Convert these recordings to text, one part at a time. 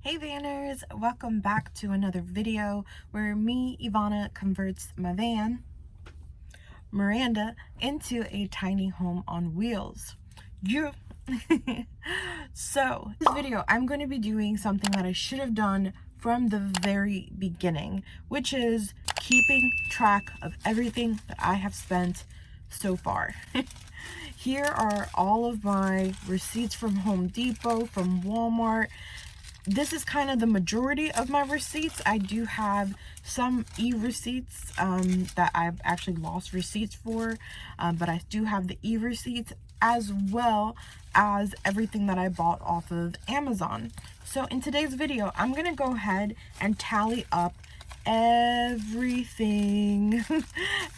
Hey Vanners, welcome back to another video where me, Ivana, converts my van, Miranda, into a tiny home on wheels. You. So, this video, I'm going to be doing something that I should have done from the very beginning, which is keeping track of everything that I have spent so far. Here are all of my receipts from Home Depot, from Walmart. This is kind of the majority of my receipts. I do have some e-receipts that I've actually lost receipts for, but I do have the e-receipts as well as everything that I bought off of Amazon. So in today's video, I'm going to go ahead and tally up everything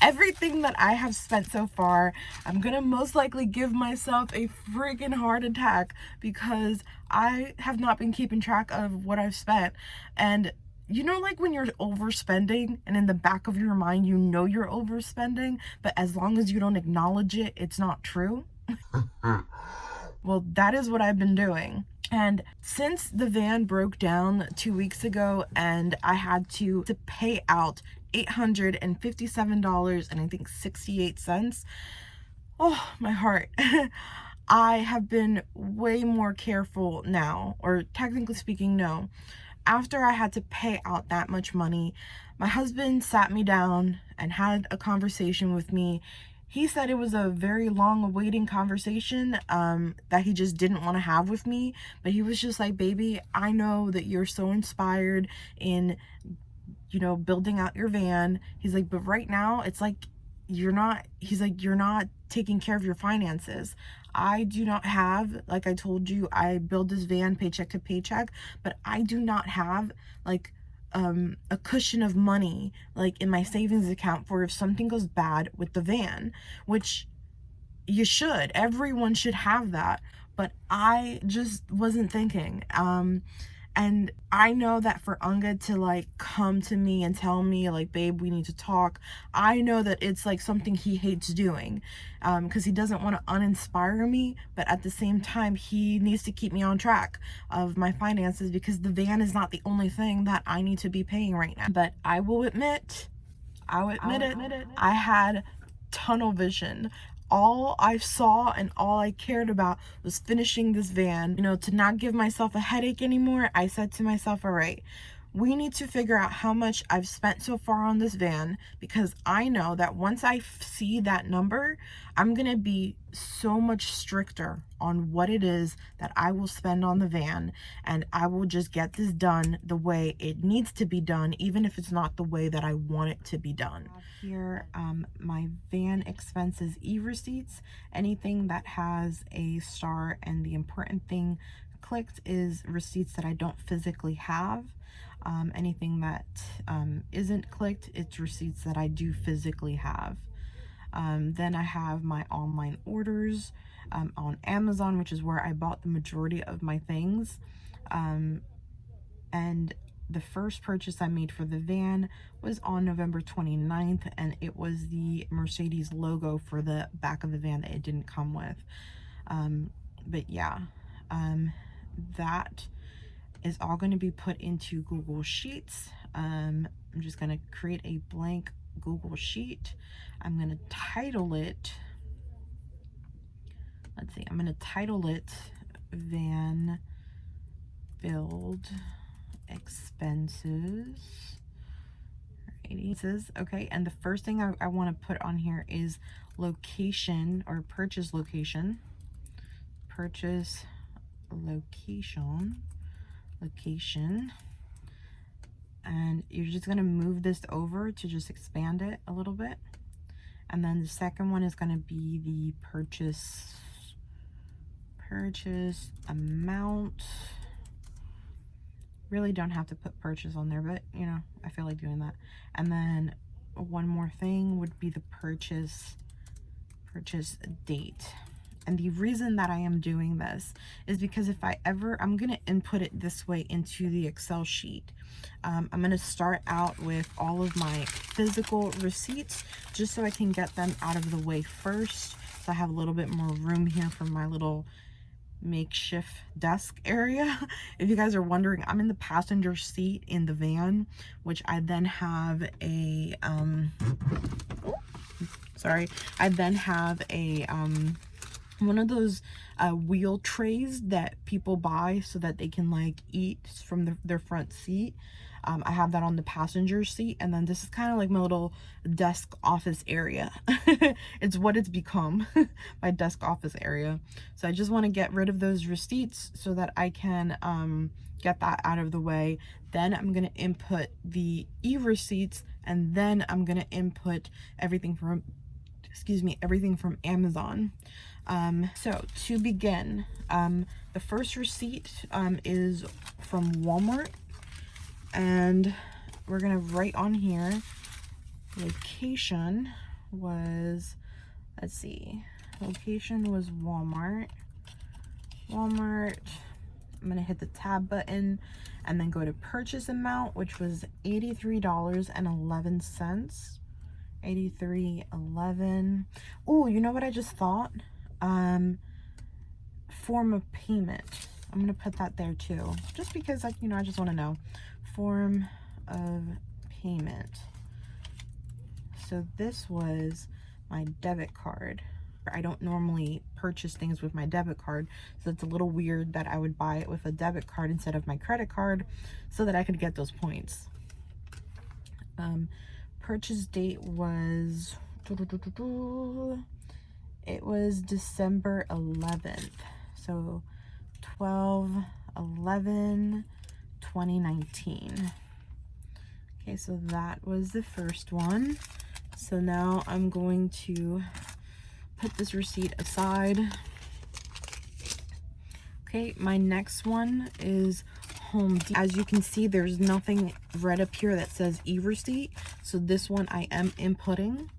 everything that I have spent so far. I'm gonna most likely give myself a freaking heart attack because I have not been keeping track of what I've spent. And you know, like when you're overspending and in the back of your mind you know you're overspending, but as long as you don't acknowledge it, it's not true. Well, that is what I've been doing. And since the van broke down 2 weeks ago and I had to pay out $857 and I think 68 cents, oh, my heart. I have been way more careful now, or technically speaking, no. After I had to pay out that much money, my husband sat me down and had a conversation with me. He said it was a very long awaiting conversation that he just didn't want to have with me. But he was just like, baby, I know that you're so inspired in, you know, building out your van. He's like, but right now it's like you're not taking care of your finances. I do not have, like I told you, I build this van paycheck to paycheck, but I do not have like a cushion of money like in my savings account for if something goes bad with the van, which you should. Everyone should have that, but I just wasn't thinking. And I know that for Unga to like come to me and tell me like, babe, we need to talk, I know that it's like something he hates doing, because he doesn't want to uninspire me, but at the same time he needs to keep me on track of my finances because the van is not the only thing that I need to be paying right now. But I'll admit it, I had tunnel vision. All I saw and all I cared about was finishing this van. You know, to not give myself a headache anymore, I said to myself, all right, we need to figure out how much I've spent so far on this van, because I know that once I see that number, I'm going to be so much stricter on what it is that I will spend on the van, and I will just get this done the way it needs to be done, even if it's not the way that I want it to be done. Here, my van expenses e-receipts, anything that has a star, and the important thing clicked is receipts that I don't physically have. Anything that isn't clicked, it's receipts that I do physically have. Then I have my online orders on Amazon, which is where I bought the majority of my things. And the first purchase I made for the van was on November 29th, and it was the Mercedes logo for the back of the van that it didn't come with. But yeah, that is all going to be put into Google Sheets. I'm just going to create a blank Google Sheet. I'm going to title it, let's see, I'm going to title it Van Build Expenses. Okay, and the first thing I want to put on here is location, or purchase location. Purchase location. And you're just going to move this over to just expand it a little bit. And then the second one is going to be the purchase amount. Really don't have to put purchase on there, but you know, I feel like doing that. And then one more thing would be the purchase date. And the reason that I am doing this is because if I'm going to input it this way into the Excel sheet. I'm going to start out with all of my physical receipts just so I can get them out of the way first. So I have a little bit more room here for my little makeshift desk area. If you guys are wondering, I'm in the passenger seat in the van, which I then have a one of those wheel trays that people buy so that they can like eat from their front seat. I have that on the passenger seat, and then this is kind of like my little desk office area. It's what it's become, my desk office area. So I just want to get rid of those receipts so that I can get that out of the way. Then I'm going to input the e-receipts, and then I'm going to input everything from, everything from Amazon. So to begin, the first receipt is from Walmart, and we're gonna write on here, location was, let's see, location was Walmart. I'm gonna hit the tab button and then go to purchase amount, which was $83.11. $83.11. Oh, you know what I just thought? Form of payment. I'm gonna put that there too, just because I just want to know. Form of payment. So this was my debit card. I don't normally purchase things with my debit card, so it's a little weird that I would buy it with a debit card instead of my credit card so that I could get those points. Purchase date was, it was December 11th, so 12/11/2019. Okay, so that was the first one. So now I'm going to put this receipt aside. Okay, my next one is Home Depot. As you can see, there's nothing right up here that says e-receipt, so this one I am inputting.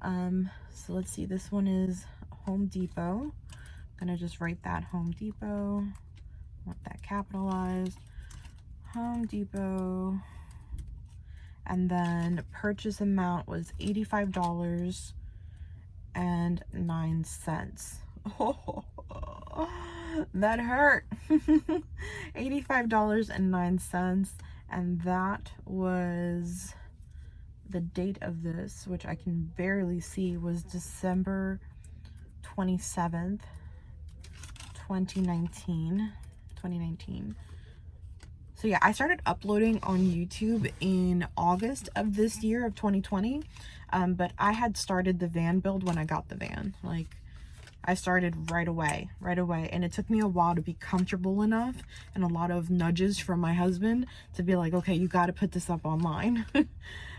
So let's see, this one is Home Depot. I'm gonna just write that, Home Depot. I want that capitalized. Home Depot. And then purchase amount was $85.09. Oh, that hurt. $85.09. And that was the date of this, which I can barely see, was December 27th, 2019. So yeah, I started uploading on YouTube in August of this year of 2020, but I had started the van build when I got the van. Like, I started right away, and it took me a while to be comfortable enough, and a lot of nudges from my husband to be like, okay, you got to put this up online.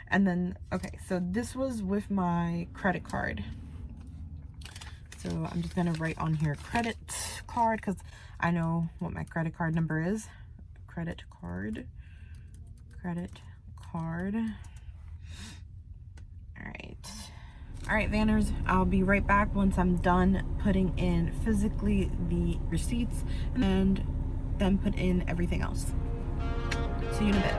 And then, okay, so this was with my credit card. So I'm just gonna write on here credit card, because I know what my credit card number is. Credit card. All right, Vanners, I'll be right back once I'm done putting in physically the receipts and then put in everything else. See you in a bit.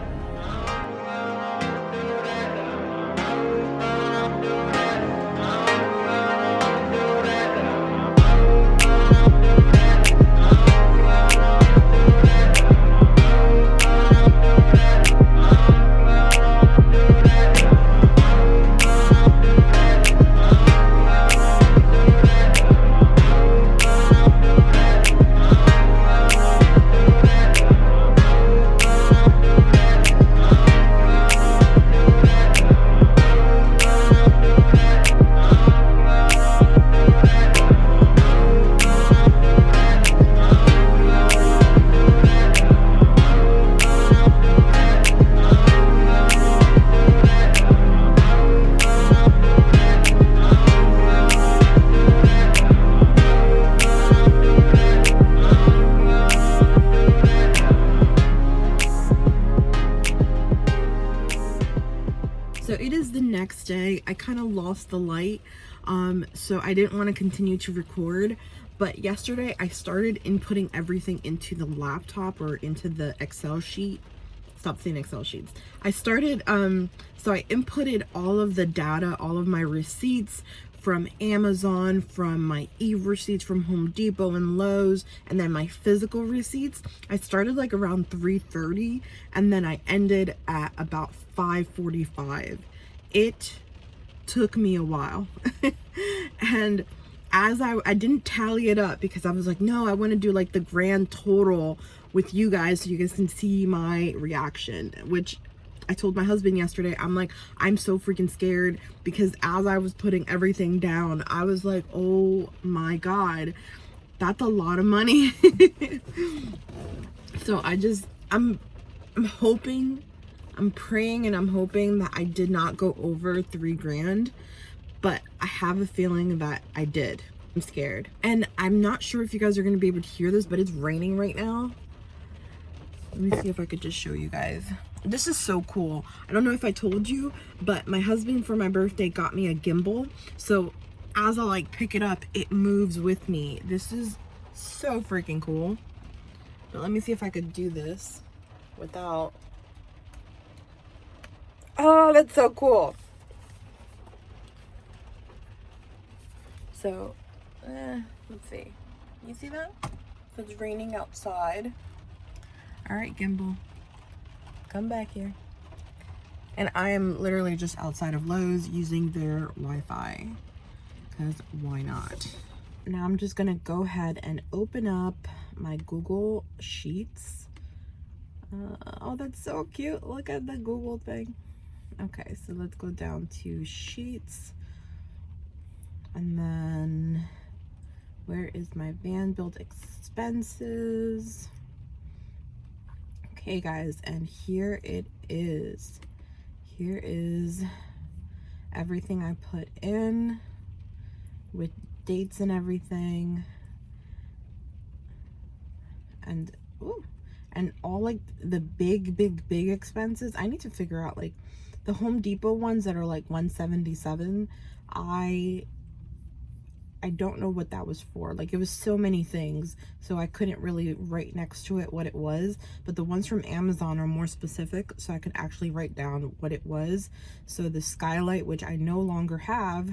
So it is the next day. I kind of lost the light, so I didn't want to continue to record. But yesterday I started inputting everything into the laptop or into the Excel sheet. Stop saying Excel sheets. I started, so I inputted all of the data, all of my receipts from Amazon, from my e-receipts from Home Depot and Lowe's, and then my physical receipts. I started like around 3:30 and then I ended at about 5:45. It took me a while. And as I didn't tally it up because I was like, no, I want to do like the grand total with you guys so you guys can see my reaction, which I told my husband yesterday. I'm like, I'm so freaking scared because as I was putting everything down, I was like, oh my God, that's a lot of money. So I'm hoping, I'm praying and I'm hoping that I did not go over $3,000, but I have a feeling that I did. I'm scared. And I'm not sure if you guys are going to be able to hear this, but it's raining right now. Let me see if I could just show you guys. This is so cool. I don't know if I told you, but my husband for my birthday got me a gimbal. So as I like pick it up, it moves with me. This is so freaking cool. But let me see if I could do this without... Oh, that's so cool. So, let's see. You see that? So it's raining outside. All right, gimbal, come back here. And I am literally just outside of Lowe's using their Wi-Fi, because why not? Now I'm just gonna go ahead and open up my Google Sheets. Oh, that's so cute. Look at the Google thing. Okay, so let's go down to Sheets. And then, where is my van build expenses? Okay, guys, and here it is. Here is everything I put in with dates and everything. And, ooh, and all like the big expenses. I need to figure out like the Home Depot ones that are like $177. I don't know what that was for. Like, it was so many things, so I couldn't really write next to it what it was. But the ones from Amazon are more specific, so I could actually write down what it was. So the Skylight, which I no longer have,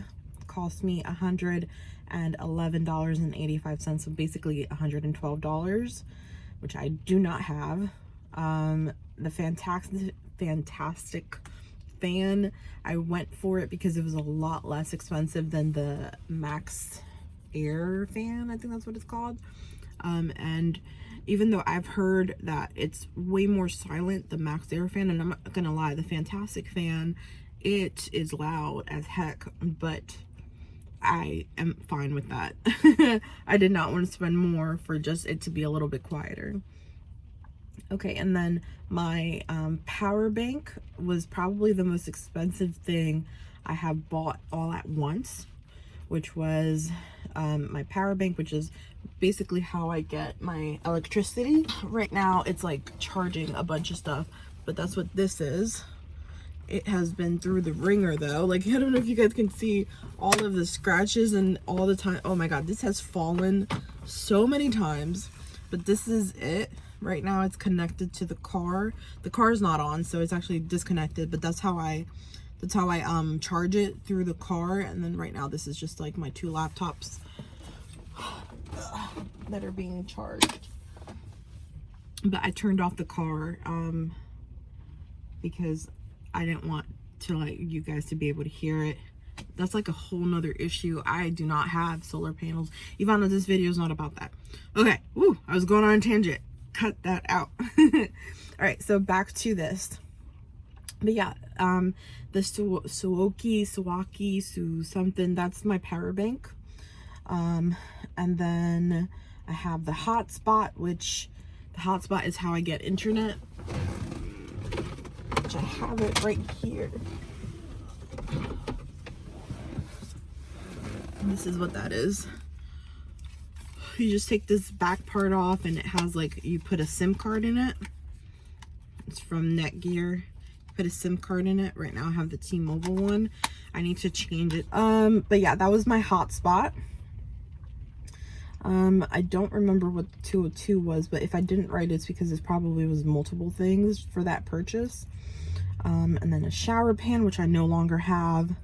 cost me $111.85, so basically $112, which I do not have. The fantastic fan, I went for it because it was a lot less expensive than the Max Air fan, I think that's what it's called. And even though I've heard that it's way more silent, the Max Air fan, and I'm not gonna lie, the Fantastic fan, it is loud as heck, but I am fine with that. I did not want to spend more for just it to be a little bit quieter. Okay, and then my power bank was probably the most expensive thing I have bought all at once, which was my power bank, which is basically how I get my electricity. Right now it's like charging a bunch of stuff, but that's what this is. It has been through the ringer though. Like, I don't know if you guys can see all of the scratches and all the time. Oh my God, this has fallen so many times, but this is it. Right now it's connected to the car. The car is not on, so it's actually disconnected, but that's how I charge it, through the car. And then right now this is just like my two laptops that are being charged. But I turned off the car because I didn't want to like you guys to be able to hear it. That's like a whole nother issue. I do not have solar panels. Ivana, this video is not about that. Okay, woo, I was going on a tangent. Cut that out. All right, so back to this. But yeah, the Suwaki something, that's my power bank. And then I have the hotspot, which the hotspot is how I get internet, which I have it right here. And this is what that is. You just take this back part off and it has like, you put a SIM card in it. It's from Netgear. Put a SIM card in it. Right now I have the T-Mobile one. I need to change it. But yeah, that was my hotspot. I don't remember what the 202 was, but if I didn't write it, it's because it probably was multiple things for that purchase. And then a shower pan, which I no longer have.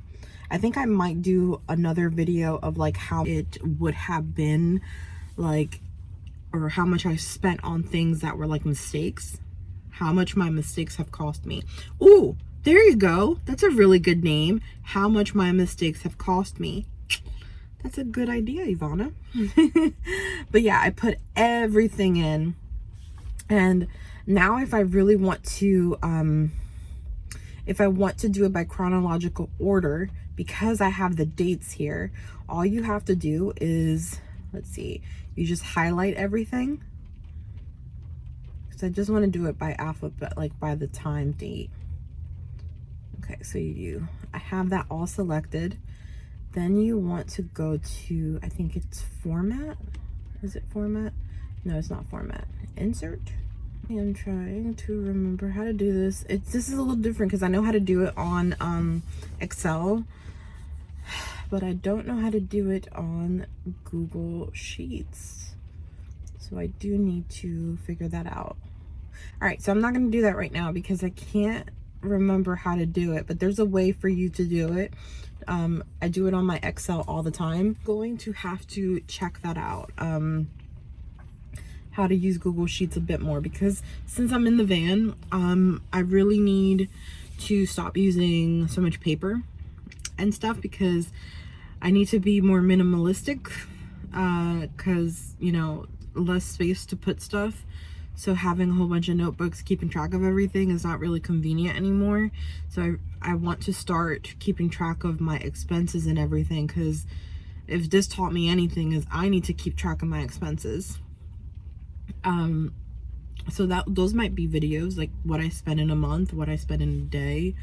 I think I might do another video of like how it would have been like, or how much I spent on things that were like mistakes, how much my mistakes have cost me. Ooh, there you go. That's a really good name. How much my mistakes have cost me. That's a good idea, Ivana. But yeah, I put everything in. And now if I really want to, if I want to do it by chronological order, because I have the dates here, all you have to do is, let's see, you just highlight everything. Because I just want to do it by alphabet, like by the time date. Okay, so I have that all selected. Then you want to go to, I think it's format. Is it format? No, it's not format. Insert. I'm trying to remember how to do this. This is a little different because I know how to do it on Excel, but I don't know how to do it on Google Sheets. So I do need to figure that out. All right, so I'm not going to do that right now because I can't remember how to do it, but there's a way for you to do it. I do it on my Excel all the time. Going to have to check that out, how to use Google Sheets a bit more, because since I'm in the van, I really need to stop using so much paper and stuff, because I need to be more minimalistic, because, you know, less space to put stuff. So having a whole bunch of notebooks, keeping track of everything is not really convenient anymore. So I want to start keeping track of my expenses and everything, because if this taught me anything, is I need to keep track of my expenses. So those might be videos, like what I spend in a month, what I spend in a day.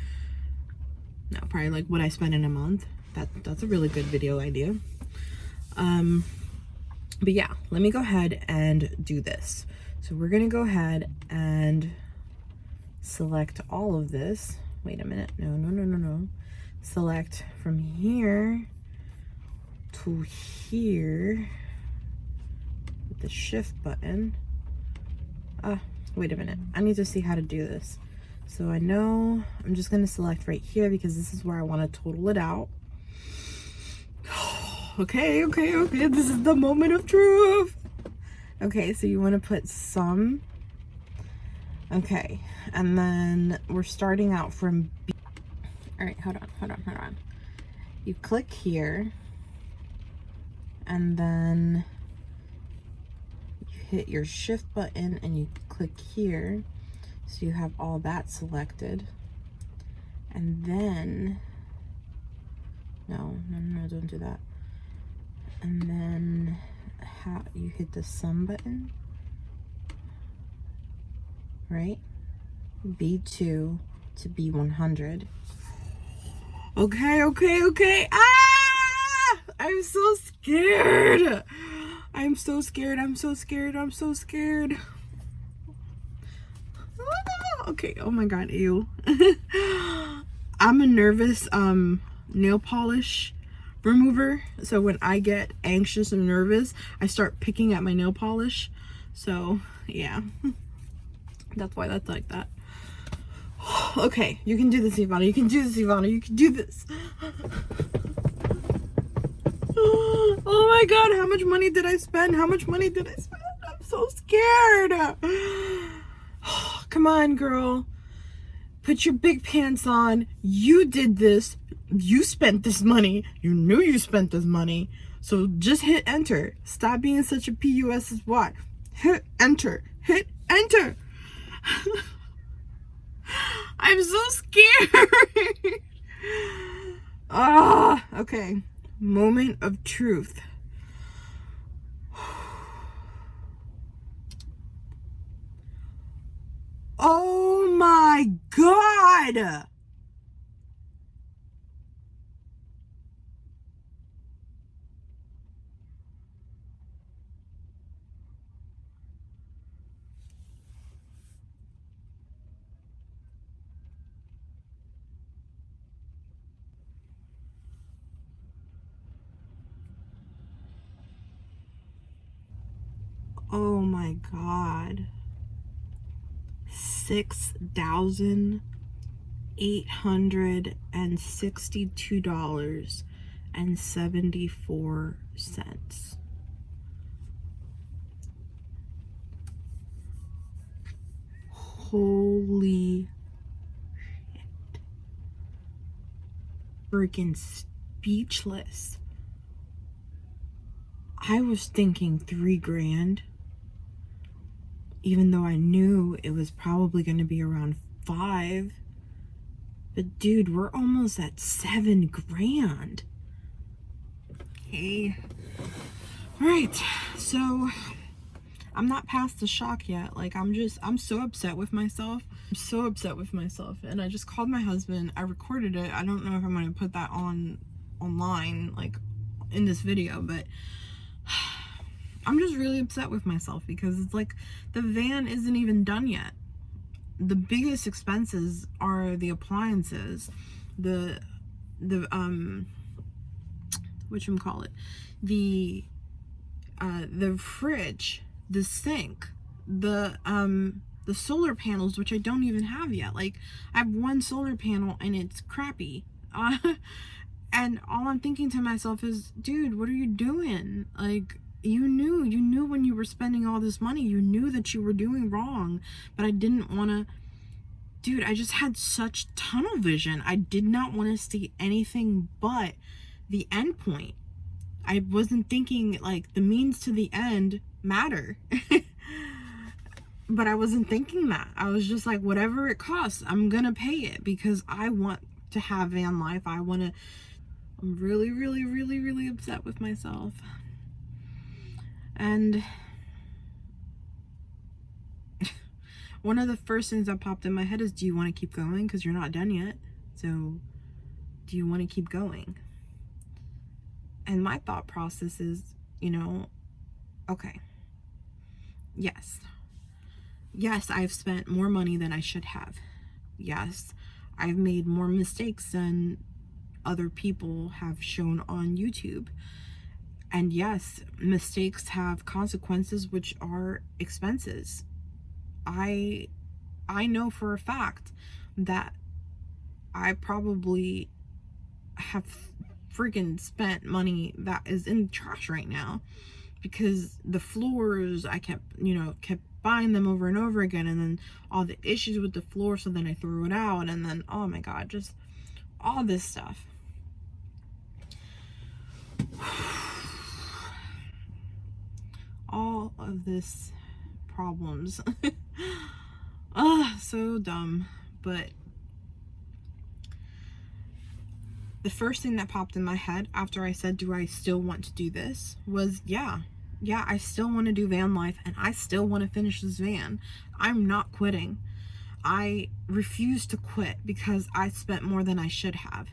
No, probably like what I spend in a month. That's a really good video idea. But yeah, let me go ahead and do this. So we're gonna go ahead and select all of this. Wait a minute, no. Select from here to here with the shift button. Wait a minute, I need to see how to do this. So I know I'm just gonna select right here because this is where I want to total it out. Okay, this is the moment of truth. Okay, so you want to put sum. Okay, and then we're starting out from B. All right, hold on. You click here, and then you hit your shift button and you click here, so you have all that selected. And then, no, don't do that. And then you hit the sum button, right? B2 to B100. Okay. I'm so scared. I'm so scared. Okay, oh my god, ew. I'm a nervous nail polish remover, so when I get anxious and nervous, I start picking at my nail polish. So yeah, that's why that's like that. Okay, you can do this, Ivana. You can do this. Oh my god, how much money did I spend? I'm so scared. Come on, girl. Put your big pants on. You did this. You spent this money. You knew you spent this money. So just hit enter. Stop being such a PUSSY. Hit enter. I'm so scared. Okay. Moment of truth. Oh my god. Oh my god. $6,000. $862.74. Holy shit. Freaking speechless. I was thinking $3,000, even though I knew it was probably going to be around 5. But dude, we're almost at $7,000. Okay. All right. So I'm not past the shock yet. Like, I'm so upset with myself. I'm so upset with myself. And I just called my husband. I recorded it. I don't know if I'm going to put that online, like in this video, but I'm just really upset with myself because it's like the van isn't even done yet. The biggest expenses are the appliances, the whatchamacallit, the fridge, the sink, the solar panels, which I don't even have yet. Like, I have one solar panel and it's crappy. And all I'm thinking to myself is, dude, what are you doing? Like, you knew when you were spending all this money, you knew that you were doing wrong, but I didn't want to. Dude, I just had such tunnel vision. I did not want to see anything but the end point. I wasn't thinking, like, the means to the end matter. But I wasn't thinking that. I was just like, whatever it costs, I'm gonna pay it because I want to have van life. I'm really, really, really, really upset with myself. And one of the first things that popped in my head is, do you want to keep going? Because you're not done yet. So do you want to keep going? And my thought process is, okay, yes, I've spent more money than I should have. Yes, I've made more mistakes than other people have shown on YouTube. And yes, mistakes have consequences, which are expenses. I know for a fact that I probably have freaking spent money that is in the trash right now, because the floors, I kept buying them over and over again, and then all the issues with the floor, so then I threw it out, and then, oh my god, just all this stuff. All of this problems. So dumb. But the first thing that popped in my head after I said, do I still want to do this, was yeah, I still want to do van life, and I still want to finish this van. I'm not quitting. I refuse to quit because I spent more than I should have.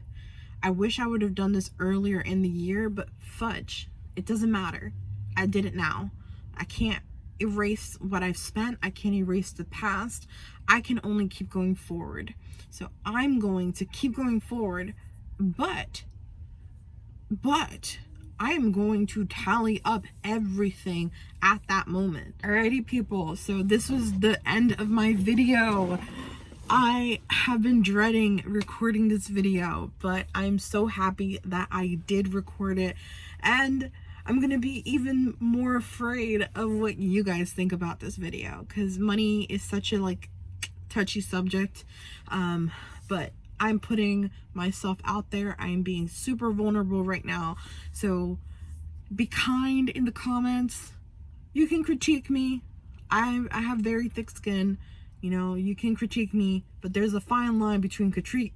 I wish I would have done this earlier in the year, but fudge, it doesn't matter. I did it now. I can't erase what I've spent. I can't erase the past. I can only keep going forward. So I'm going to keep going forward, but I am going to tally up everything at that moment. Alrighty, people, so this was the end of my video. I have been dreading recording this video, but I'm so happy that I did record it, and I'm gonna be even more afraid of what you guys think about this video, because money is such a touchy subject, but I'm putting myself out there. I'm being super vulnerable right now, so be kind in the comments. You can critique me. I have very thick skin. You can critique me, but there's a fine line between critiquing.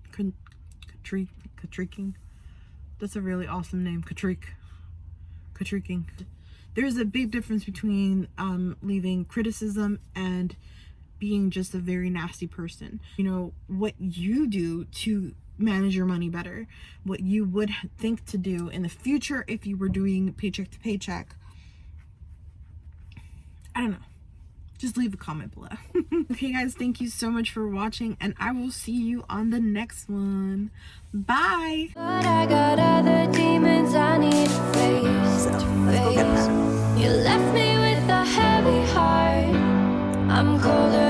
That's a really awesome name, critiquing. There's a big difference between leaving criticism and being just a very nasty person. What you do to manage your money better, what you would think to do in the future if you were doing paycheck to paycheck. I don't know. Just leave a comment below. Okay, guys, thank you so much for watching, and I will see you on the next one. Bye. But I got other demons I need to face. You left me with a heavy heart. I'm colder.